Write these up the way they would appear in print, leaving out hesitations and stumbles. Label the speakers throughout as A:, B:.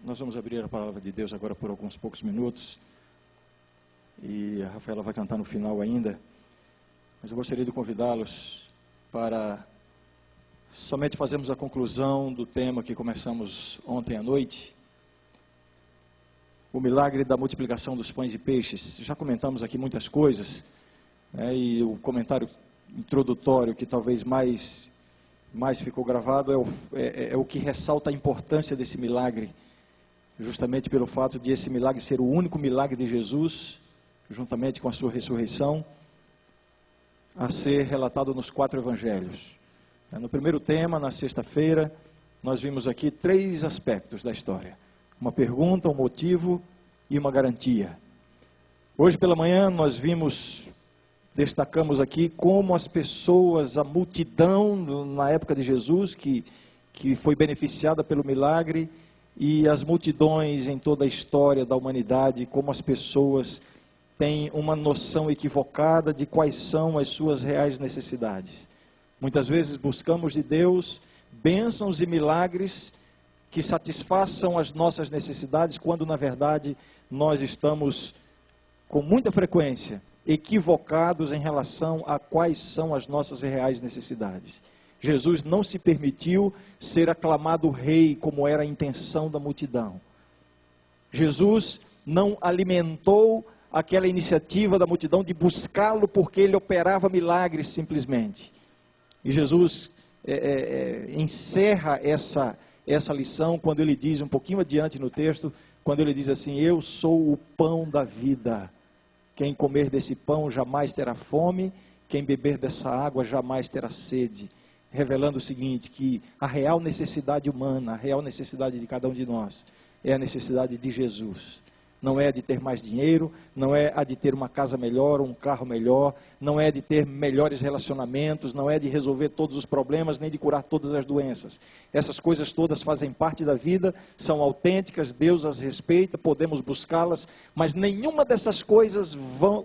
A: Nós vamos abrir a palavra de Deus agora por alguns poucos minutos. E a Rafaela vai cantar no final ainda. Mas eu gostaria de convidá-los para somente fazermos a conclusão do tema que começamos ontem à noite. O milagre da multiplicação dos pães e peixes. Já comentamos aqui muitas coisas, né, e o comentário introdutório que talvez mais ficou gravado é o que ressalta a importância desse milagre, justamente pelo fato de esse milagre ser o único milagre de Jesus, juntamente com a sua ressurreição, a ser relatado nos 4 evangelhos. No primeiro tema, na sexta-feira, nós vimos aqui 3 aspectos da história: uma pergunta, um motivo e uma garantia. Hoje pela manhã nós destacamos aqui como as pessoas, a multidão na época de Jesus, que foi beneficiada pelo milagre, e as multidões em toda a história da humanidade, como as pessoas têm uma noção equivocada de quais são as suas reais necessidades. Muitas vezes buscamos de Deus bênçãos e milagres que satisfaçam as nossas necessidades, quando na verdade nós estamos com muita frequência equivocados em relação a quais são as nossas reais necessidades. Jesus não se permitiu ser aclamado rei, como era a intenção da multidão. Jesus não alimentou aquela iniciativa da multidão de buscá-lo porque ele operava milagres simplesmente. E Jesus encerra essa lição quando ele diz, um pouquinho adiante no texto, quando ele diz assim: eu sou o pão da vida. Quem comer desse pão jamais terá fome, quem beber dessa água jamais terá sede. Revelando o seguinte, que a real necessidade humana, a real necessidade de cada um de nós, é a necessidade de Jesus. Não é a de ter mais dinheiro, não é a de ter uma casa melhor, um carro melhor, não é de ter melhores relacionamentos, não é de resolver todos os problemas, nem de curar todas as doenças. Essas coisas todas fazem parte da vida, são autênticas, Deus as respeita, podemos buscá-las, mas nenhuma dessas coisas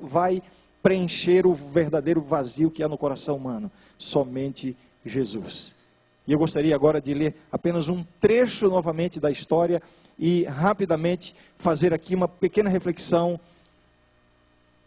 A: vai preencher o verdadeiro vazio que há no coração humano. Somente Jesus. E eu gostaria agora de ler apenas um trecho novamente da história e rapidamente fazer aqui uma pequena reflexão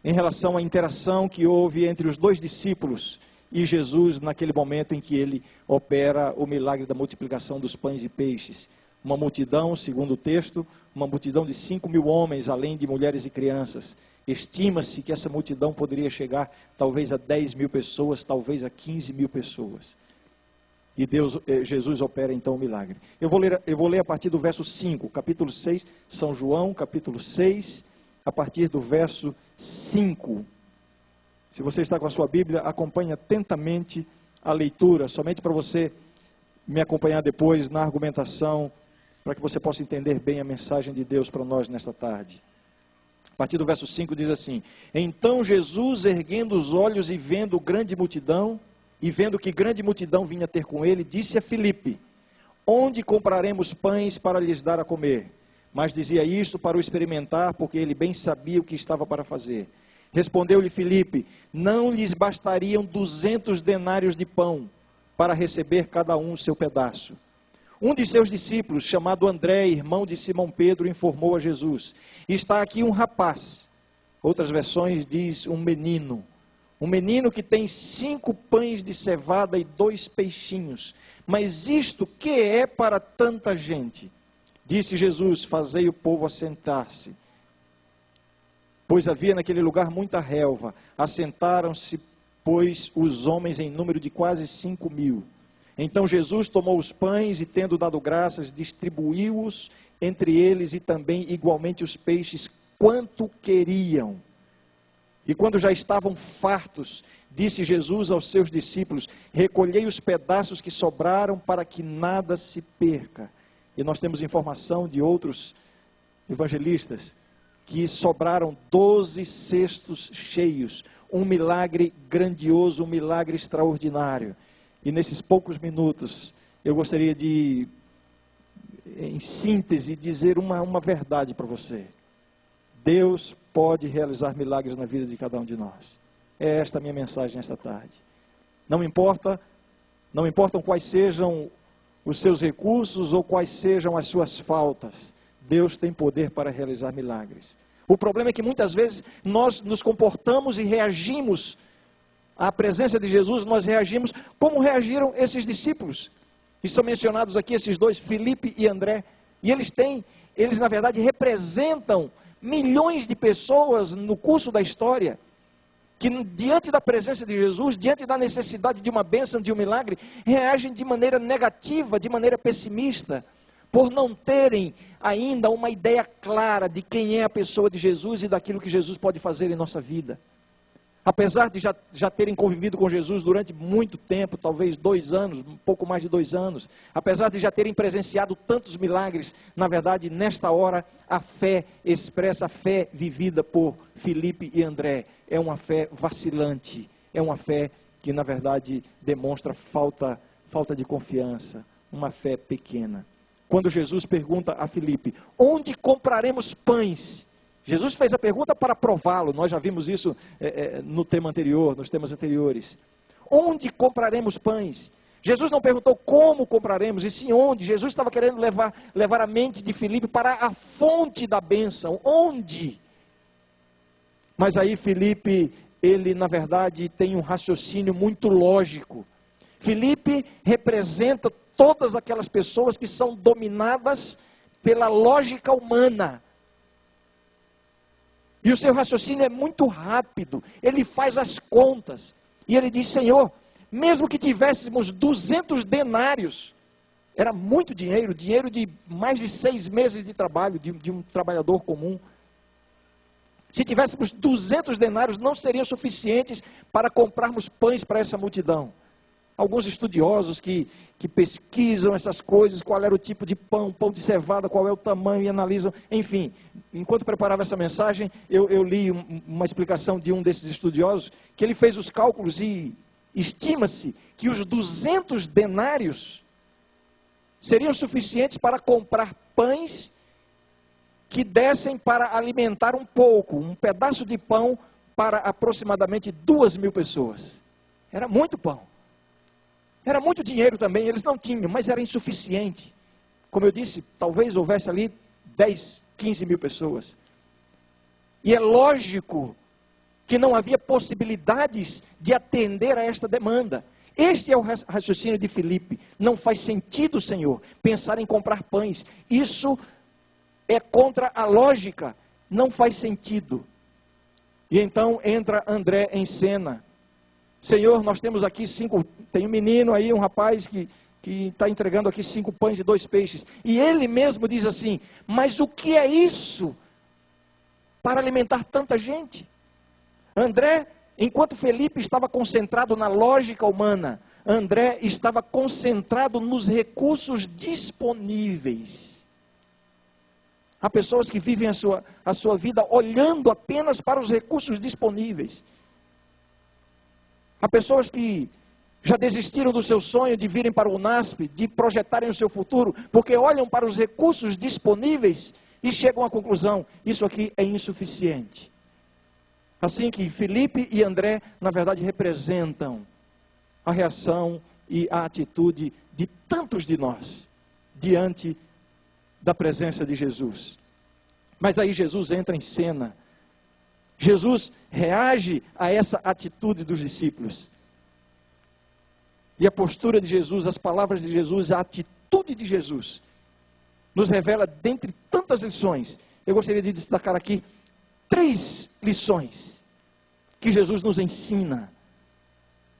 A: em relação à interação que houve entre os 2 discípulos e Jesus naquele momento em que ele opera o milagre da multiplicação dos pães e peixes. Uma multidão, segundo o texto, uma multidão de 5.000 homens, além de mulheres e crianças. Estima-se que essa multidão poderia chegar talvez a 10.000 pessoas, talvez a 15.000 pessoas. E Jesus opera então o milagre. Eu vou ler a partir do verso 5, capítulo 6, São João, capítulo 6, a partir do verso 5. Se você está com a sua Bíblia, acompanhe atentamente a leitura, somente para você me acompanhar depois na argumentação, para que você possa entender bem a mensagem de Deus para nós nesta tarde. A partir do verso 5 diz assim: então Jesus, erguendo os olhos e vendo grande multidão, e vendo que grande multidão vinha ter com ele, disse a Filipe: onde compraremos pães para lhes dar a comer? Mas dizia isto para o experimentar, porque ele bem sabia o que estava para fazer. Respondeu-lhe Filipe: não lhes bastariam 200 denários de pão, para receber cada um o seu pedaço. Um de seus discípulos, chamado André, irmão de Simão Pedro, informou a Jesus: está aqui um rapaz. Outras versões diz um menino que tem 5 pães de cevada e 2 peixinhos. Mas isto que é para tanta gente? Disse Jesus: fazei o povo assentar-se. Pois havia naquele lugar muita relva. Assentaram-se, pois, os homens em número de quase 5.000. Então Jesus tomou os pães e, tendo dado graças, distribuiu-os entre eles, e também igualmente os peixes, quanto queriam. E quando já estavam fartos, disse Jesus aos seus discípulos: recolhei os pedaços que sobraram, para que nada se perca. E nós temos informação de outros evangelistas que sobraram 12 cestos cheios. Um milagre grandioso, um milagre extraordinário. E nesses poucos minutos, eu gostaria de, em síntese, dizer uma verdade para você. Deus pode realizar milagres na vida de cada um de nós. É esta a minha mensagem esta tarde. Não importam quais sejam os seus recursos ou quais sejam as suas faltas. Deus tem poder para realizar milagres. O problema é que muitas vezes nós nos comportamos e reagimos à presença de Jesus, nós reagimos como reagiram esses discípulos. E são mencionados aqui esses dois, Filipe e André. E eles na verdade representam milhões de pessoas no curso da história, que diante da presença de Jesus, diante da necessidade de uma bênção, de um milagre, reagem de maneira negativa, de maneira pessimista, por não terem ainda uma ideia clara de quem é a pessoa de Jesus e daquilo que Jesus pode fazer em nossa vida. Apesar de já terem convivido com Jesus durante muito tempo, talvez 2 anos, um pouco mais de 2 anos, apesar de já terem presenciado tantos milagres, na verdade, nesta hora, a fé expressa, a fé vivida por Filipe e André, é uma fé vacilante, é uma fé que, na verdade, demonstra falta de confiança, uma fé pequena. Quando Jesus pergunta a Filipe, onde compraremos pães? Jesus fez a pergunta para prová-lo, nós já vimos isso no tema anterior, nos temas anteriores. Onde compraremos pães? Jesus não perguntou como compraremos, e sim onde. Jesus estava querendo levar a mente de Filipe para a fonte da bênção. Onde? Mas aí Filipe, ele na verdade tem um raciocínio muito lógico. Filipe representa todas aquelas pessoas que são dominadas pela lógica humana. E o seu raciocínio é muito rápido, ele faz as contas, e ele diz, Senhor, mesmo que tivéssemos 200 denários, era muito dinheiro, dinheiro de mais de 6 meses de trabalho, de um trabalhador comum. Se tivéssemos 200 denários, não seriam suficientes para comprarmos pães para essa multidão. Alguns estudiosos que pesquisam essas coisas, qual era o tipo de pão de cevada, qual é o tamanho e analisam, enfim. Enquanto preparava essa mensagem, eu li uma explicação de um desses estudiosos, que ele fez os cálculos e estima-se que os 200 denários seriam suficientes para comprar pães que dessem para alimentar um pedaço de pão para aproximadamente 2.000 pessoas. Era muito pão. Era muito dinheiro também, eles não tinham, mas era insuficiente. Como eu disse, talvez houvesse ali 10, 15 mil pessoas. E é lógico que não havia possibilidades de atender a esta demanda. Este é o raciocínio de Filipe. Não faz sentido, Senhor, pensar em comprar pães. Isso é contra a lógica. Não faz sentido. E então entra André em cena. Senhor, nós temos aqui 5, tem um menino aí, um rapaz que está entregando aqui 5 pães e 2 peixes. E ele mesmo diz assim, mas o que é isso para alimentar tanta gente? André, enquanto Felipe estava concentrado na lógica humana, André estava concentrado nos recursos disponíveis. Há pessoas que vivem a sua vida olhando apenas para os recursos disponíveis. Há pessoas que já desistiram do seu sonho de virem para o UNASP, de projetarem o seu futuro, porque olham para os recursos disponíveis e chegam à conclusão, isso aqui é insuficiente. Assim que Filipe e André, na verdade, representam a reação e a atitude de tantos de nós, diante da presença de Jesus. Mas aí Jesus entra em cena. Jesus reage a essa atitude dos discípulos. E a postura de Jesus, as palavras de Jesus, a atitude de Jesus, nos revela, dentre tantas lições, eu gostaria de destacar aqui 3 lições que Jesus nos ensina,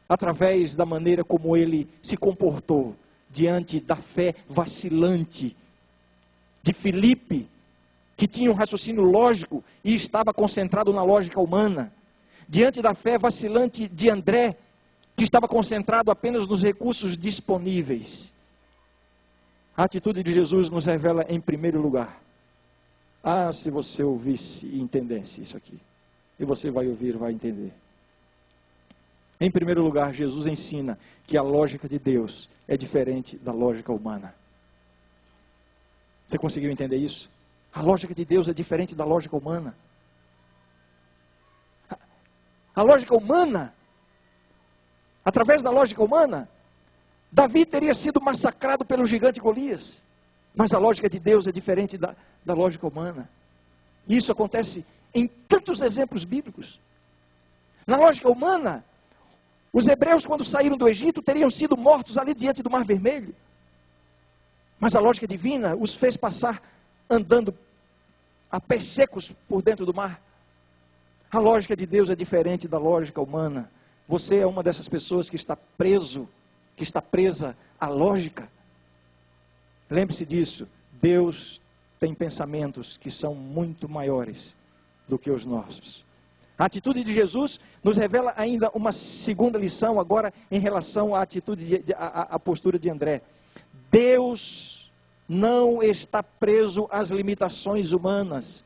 A: através da maneira como ele se comportou diante da fé vacilante de Filipe, que tinha um raciocínio lógico e estava concentrado na lógica humana, diante da fé vacilante de André, que estava concentrado apenas nos recursos disponíveis. A atitude de Jesus nos revela em primeiro lugar. Se você ouvisse e entendesse isso aqui, e você vai ouvir, vai entender. Em primeiro lugar, Jesus ensina que a lógica de Deus é diferente da lógica humana. Você conseguiu entender isso? A lógica de Deus é diferente da lógica humana. A lógica humana, através da lógica humana, Davi teria sido massacrado pelo gigante Golias. Mas a lógica de Deus é diferente da lógica humana. E isso acontece em tantos exemplos bíblicos. Na lógica humana, os hebreus, quando saíram do Egito, teriam sido mortos ali diante do Mar Vermelho. Mas a lógica divina os fez passar andando a pés secos por dentro do mar. A lógica de Deus é diferente da lógica humana. Você é uma dessas pessoas que está presa à lógica. Lembre-se disso, Deus tem pensamentos que são muito maiores do que os nossos. A atitude de Jesus nos revela ainda uma segunda lição agora em relação à atitude, à postura de André. Deus não está preso às limitações humanas.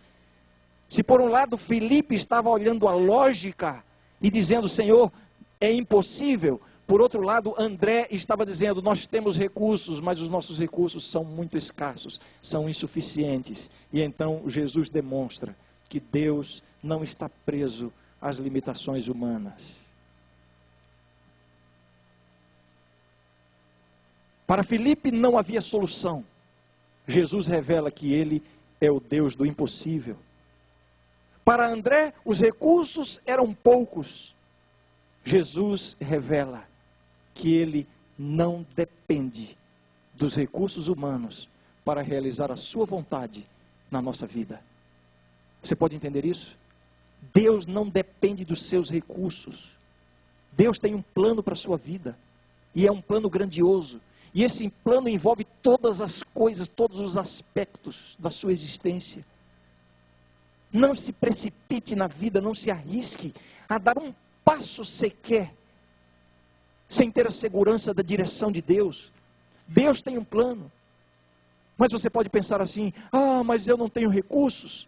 A: Se por um lado Filipe estava olhando a lógica e dizendo, Senhor, é impossível. Por outro lado, André estava dizendo, nós temos recursos, mas os nossos recursos são muito escassos, são insuficientes. E então Jesus demonstra que Deus não está preso às limitações humanas. Para Filipe não havia solução. Jesus revela que ele é o Deus do impossível. Para André, os recursos eram poucos. Jesus revela que ele não depende dos recursos humanos para realizar a sua vontade na nossa vida. Você pode entender isso? Deus não depende dos seus recursos. Deus tem um plano para a sua vida. E é um plano grandioso. E esse plano envolve todas as coisas, todos os aspectos da sua existência. Não se precipite na vida, não se arrisque a dar um passo sequer, sem ter a segurança da direção de Deus. Deus tem um plano. Mas você pode pensar assim, mas eu não tenho recursos.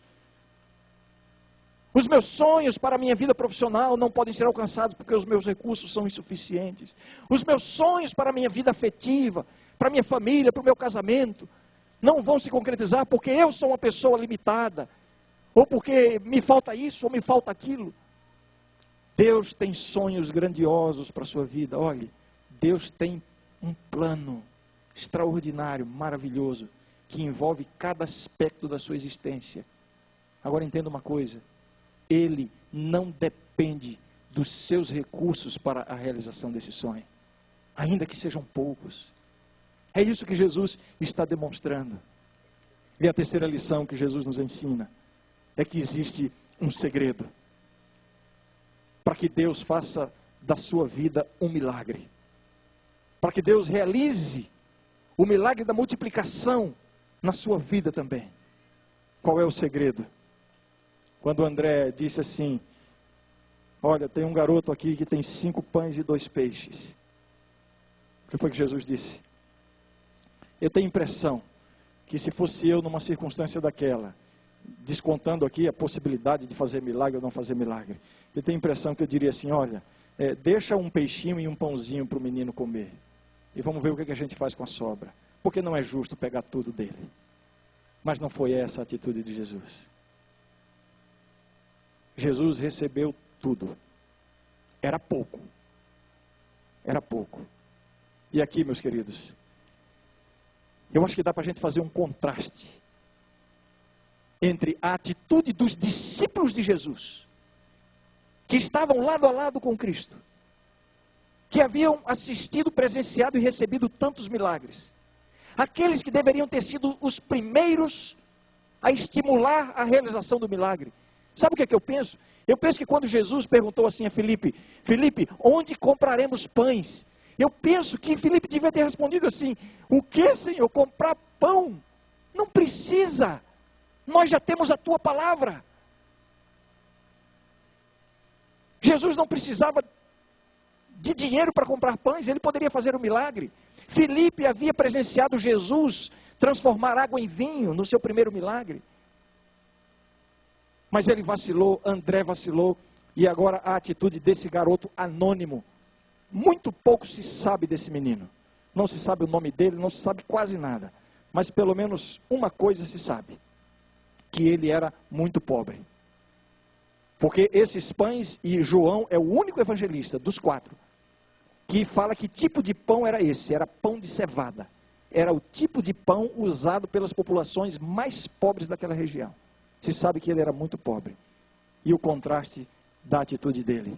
A: Os meus sonhos para a minha vida profissional não podem ser alcançados porque os meus recursos são insuficientes. Os meus sonhos para a minha vida afetiva, para a minha família, para o meu casamento, não vão se concretizar porque eu sou uma pessoa limitada, ou porque me falta isso, ou me falta aquilo. Deus tem sonhos grandiosos para a sua vida. Olhe, Deus tem um plano extraordinário, maravilhoso, que envolve cada aspecto da sua existência. Agora entenda uma coisa. Ele não depende dos seus recursos para a realização desse sonho, ainda que sejam poucos. É isso que Jesus está demonstrando. E a terceira lição que Jesus nos ensina é que existe um segredo para que Deus faça da sua vida um milagre, para que Deus realize o milagre da multiplicação na sua vida também. Qual é o segredo? Quando André disse assim, olha, tem um garoto aqui que tem 5 pães e 2 peixes. O que foi que Jesus disse? Eu tenho a impressão que se fosse eu numa circunstância daquela, descontando aqui a possibilidade de fazer milagre ou não fazer milagre, eu tenho a impressão que eu diria assim, olha, deixa um peixinho e um pãozinho para o menino comer. E vamos ver o que a gente faz com a sobra. Porque não é justo pegar tudo dele. Mas não foi essa a atitude de Jesus. Jesus recebeu tudo. Era pouco. Era pouco. E aqui, meus queridos, eu acho que dá para a gente fazer um contraste entre a atitude dos discípulos de Jesus, que estavam lado a lado com Cristo, que haviam assistido, presenciado e recebido tantos milagres, aqueles que deveriam ter sido os primeiros a estimular a realização do milagre. Sabe o que é que eu penso? Eu penso que quando Jesus perguntou assim a Filipe, Filipe, onde compraremos pães? Eu penso que Filipe devia ter respondido assim, o que, Senhor, comprar pão? Não precisa, nós já temos a tua palavra. Jesus não precisava de dinheiro para comprar pães, ele poderia fazer um milagre. Filipe havia presenciado Jesus transformar água em vinho no seu primeiro milagre. Mas ele vacilou, André vacilou, e agora a atitude desse garoto anônimo. Muito pouco se sabe desse menino. Não se sabe o nome dele, não se sabe quase nada. Mas pelo menos uma coisa se sabe, que ele era muito pobre. Porque esses pães, e João é o único evangelista dos 4, que fala que tipo de pão era esse, era pão de cevada. era o tipo de pão usado pelas populações mais pobres daquela região. Se sabe que ele era muito pobre. E o contraste da atitude dele.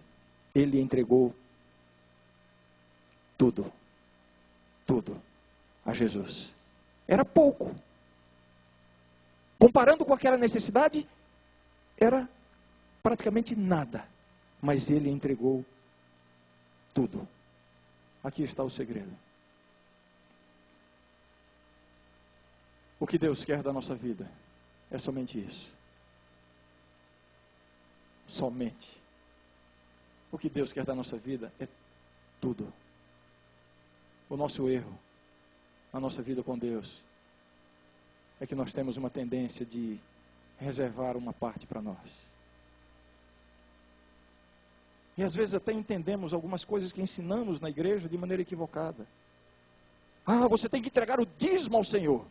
A: Ele entregou tudo a Jesus. Era pouco. Comparando com aquela necessidade, era praticamente nada. Mas ele entregou tudo. Aqui está o segredo. O que Deus quer da nossa vida é somente isso. Somente. O que Deus quer da nossa vida é tudo. O nosso erro, a nossa vida com Deus, é que nós temos uma tendência de reservar uma parte para nós. E às vezes até entendemos algumas coisas que ensinamos na igreja de maneira equivocada. Ah, você tem que entregar o dízimo ao Senhor.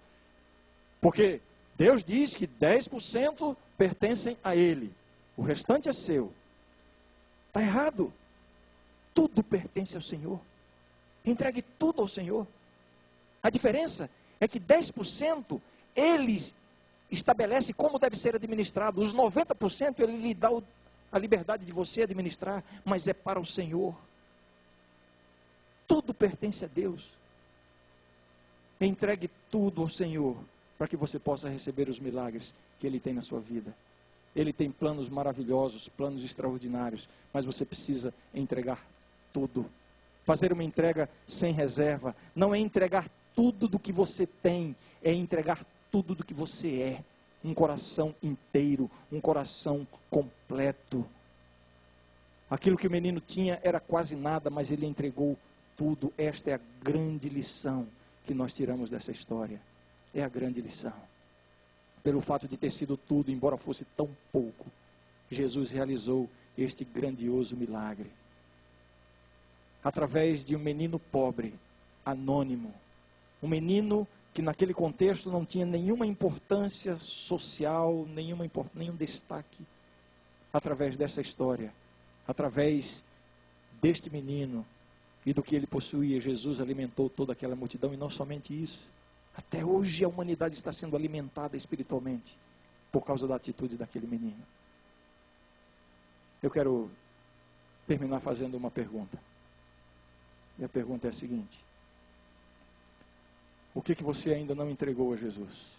A: Porque Deus diz que 10% pertencem a Ele. O restante é seu. Está errado. Tudo pertence ao Senhor. Entregue tudo ao Senhor. A diferença é que 10% Ele estabelece como deve ser administrado. Os 90% Ele lhe dá a liberdade de você administrar, mas é para o Senhor. Tudo pertence a Deus. Entregue tudo ao Senhor, para que você possa receber os milagres que Ele tem na sua vida. Ele tem planos maravilhosos, planos extraordinários, mas você precisa entregar tudo. Fazer uma entrega sem reserva, não é entregar tudo do que você tem, é entregar tudo do que você é. Um coração inteiro, um coração completo. Aquilo que o menino tinha era quase nada, mas ele entregou tudo. Esta é a grande lição que nós tiramos dessa história. É a grande lição. Pelo fato de ter sido tudo, embora fosse tão pouco, Jesus realizou este grandioso milagre. Através de um menino pobre, anônimo, um menino que naquele contexto não tinha nenhuma importância social, nenhum destaque. Através dessa história, através deste menino e do que ele possuía, Jesus alimentou toda aquela multidão, e não somente isso. Até hoje a humanidade está sendo alimentada espiritualmente por causa da atitude daquele menino. Eu quero terminar fazendo uma pergunta. E a pergunta é a seguinte: o que você ainda não entregou a Jesus?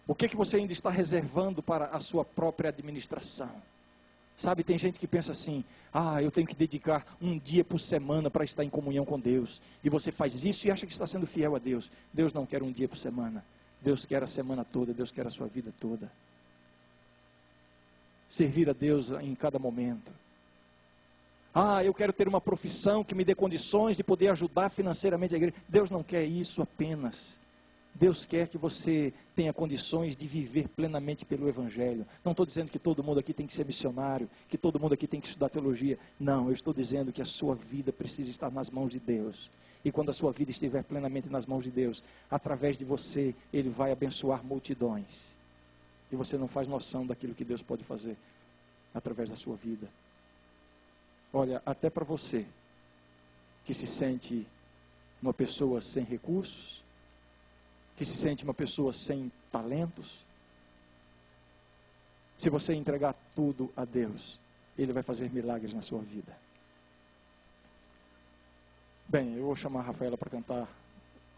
A: O que você ainda está reservando para a sua própria administração? Sabe, tem gente que pensa assim: ah, eu tenho que dedicar um dia por semana para estar em comunhão com Deus. E você faz isso e acha que está sendo fiel a Deus. Deus não quer um dia por semana. Deus quer a semana toda, Deus quer a sua vida toda. Servir a Deus em cada momento. Ah, eu quero ter uma profissão que me dê condições de poder ajudar financeiramente a igreja. Deus não quer isso apenas. Deus quer que você tenha condições de viver plenamente pelo Evangelho. Não estou dizendo que todo mundo aqui tem que ser missionário, que todo mundo aqui tem que estudar teologia. Não, eu estou dizendo que a sua vida precisa estar nas mãos de Deus. E quando a sua vida estiver plenamente nas mãos de Deus, através de você, Ele vai abençoar multidões. E você não faz noção daquilo que Deus pode fazer através da sua vida. Olha, até para você, que se sente uma pessoa sem recursos, que se sente uma pessoa sem talentos, se você entregar tudo a Deus, Ele vai fazer milagres na sua vida. Bem, eu vou chamar a Rafaela para cantar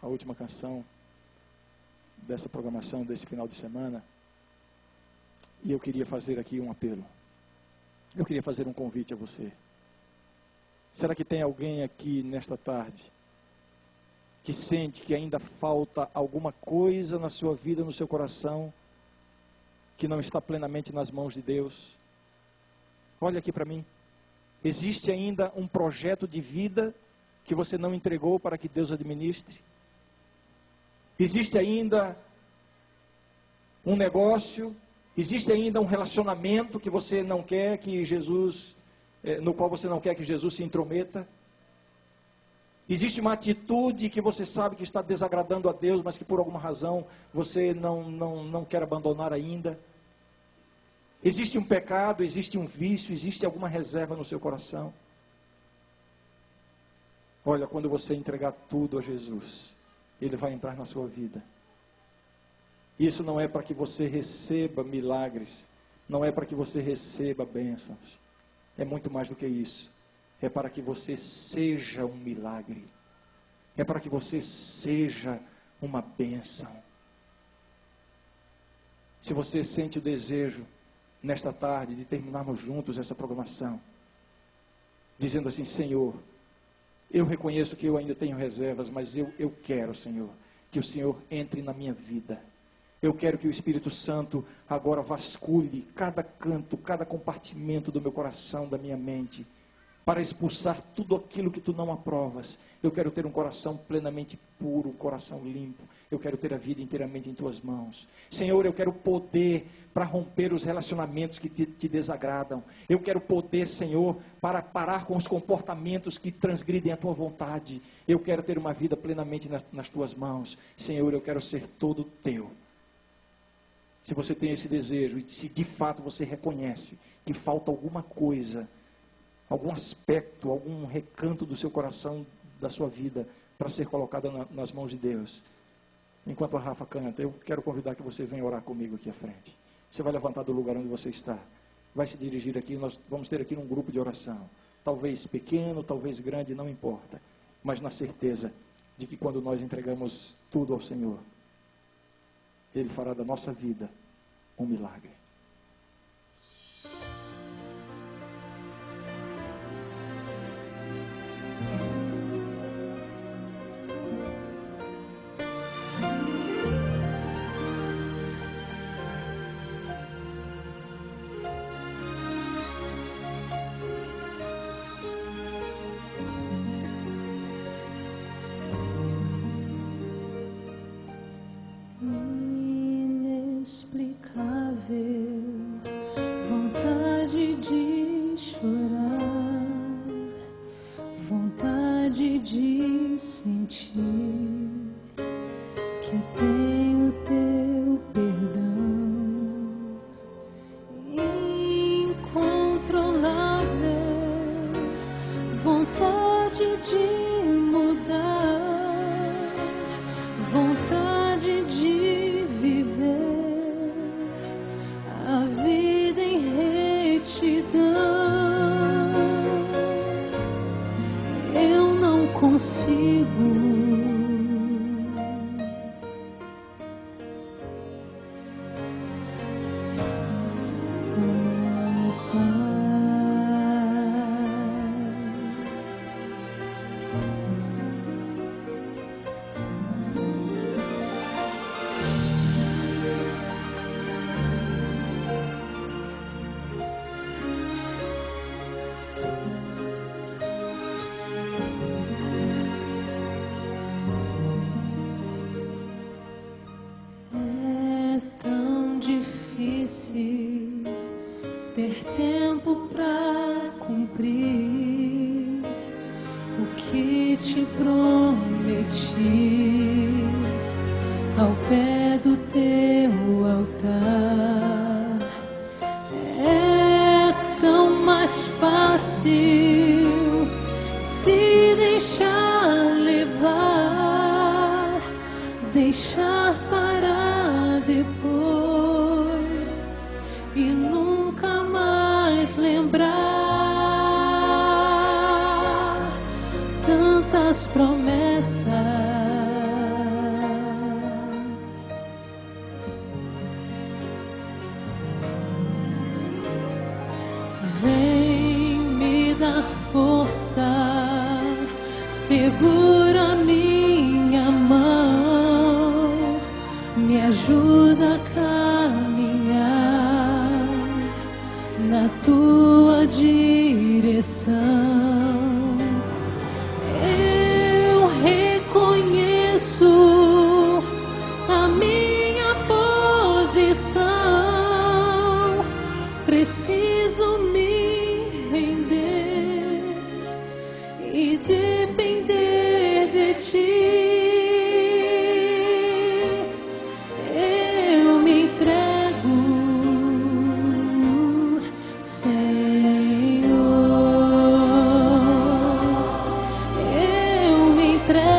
A: a última canção dessa programação, desse final de semana. E eu queria fazer aqui um apelo. Eu queria fazer um convite a você. Será que tem alguém aqui nesta tarde que sente que ainda falta alguma coisa na sua vida, no seu coração, que não está plenamente nas mãos de Deus? Olha aqui para mim. Existe ainda um projeto de vida que você não entregou para que Deus administre? Existe ainda um negócio, existe ainda um relacionamento que você não quer que Jesus, no qual você não quer que Jesus se intrometa? Existe uma atitude que você sabe que está desagradando a Deus, mas que por alguma razão você não quer abandonar ainda? Existe um pecado, existe um vício, existe alguma reserva no seu coração? Olha, quando você entregar tudo a Jesus, Ele vai entrar na sua vida. Isso não é para que você receba milagres, não é para que você receba bênçãos. É muito mais do que isso. É para que você seja um milagre. É para que você seja uma bênção. Se você sente o desejo, nesta tarde, de terminarmos juntos essa programação, dizendo assim: Senhor, eu reconheço que eu ainda tenho reservas, mas eu quero, Senhor, que o Senhor entre na minha vida. Eu quero que o Espírito Santo agora vasculhe cada canto, cada compartimento do meu coração, da minha mente, para expulsar tudo aquilo que tu não aprovas. Eu quero ter um coração plenamente puro, um coração limpo. Eu quero ter a vida inteiramente em tuas mãos. Senhor, eu quero poder para romper os relacionamentos que te desagradam. Eu quero poder, Senhor, para parar com os comportamentos que transgridem a tua vontade. Eu quero ter uma vida plenamente nas tuas mãos. Senhor, eu quero ser todo teu. Se você tem esse desejo, e se de fato você reconhece que falta alguma coisa, algum aspecto, algum recanto do seu coração, da sua vida, para ser colocada nas mãos de Deus, enquanto a Rafa canta, eu quero convidar que você venha orar comigo aqui à frente. Você vai levantar do lugar onde você está, vai se dirigir aqui, nós vamos ter aqui um grupo de oração, talvez pequeno, talvez grande, não importa, mas na certeza de que quando nós entregamos tudo ao Senhor, Ele fará da nossa vida um milagre.
B: Vontade de chorar, vontade de sentir que tenho teu perdão incontrolável, vontade de mudar, vontade de viver a vida em retidão. Eu não consigo ter tempo pra cumprir o que te prometi ao pé do teu altar. É tão mais fácil se deixar levar, deixar para depois e nunca mais lembrar tantas promessas. Vem me dar força, segura minha mão, me ajuda a caminhar na tua direção. Eu reconheço a minha posição, preciso me render e depender de ti. Eu me entrego, Senhor, eu me entrego.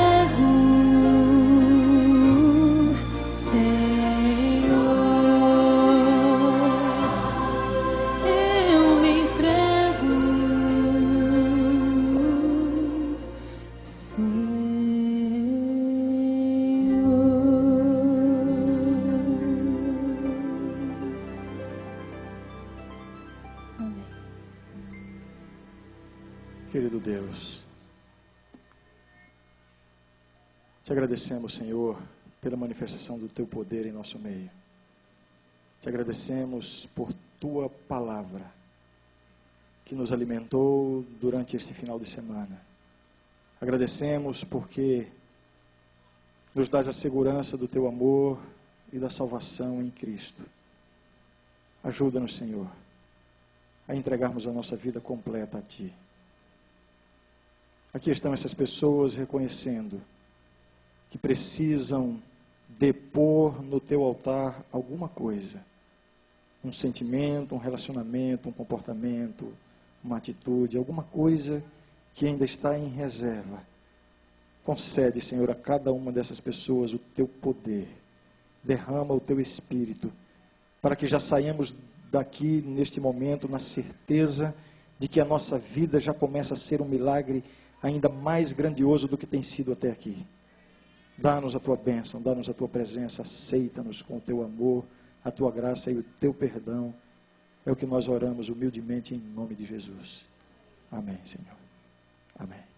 A: Querido Deus, te agradecemos, Senhor, pela manifestação do teu poder em nosso meio. Te agradecemos por tua palavra, que nos alimentou durante este final de semana. Agradecemos porque nos dás a segurança do teu amor e da salvação em Cristo. Ajuda-nos, Senhor, a entregarmos a nossa vida completa a Ti. Aqui estão essas pessoas reconhecendo que precisam depor no Teu altar alguma coisa. Um sentimento, um relacionamento, um comportamento, uma atitude, alguma coisa que ainda está em reserva. Concede, Senhor, a cada uma dessas pessoas o Teu poder. Derrama o Teu Espírito, para que já saímos daqui neste momento na certeza de que a nossa vida já começa a ser um milagre ainda mais grandioso do que tem sido até aqui. Dá-nos a Tua bênção, dá-nos a Tua presença, aceita-nos com o Teu amor, a Tua graça e o Teu perdão. É o que nós oramos humildemente em nome de Jesus. Amém, Senhor. Amém.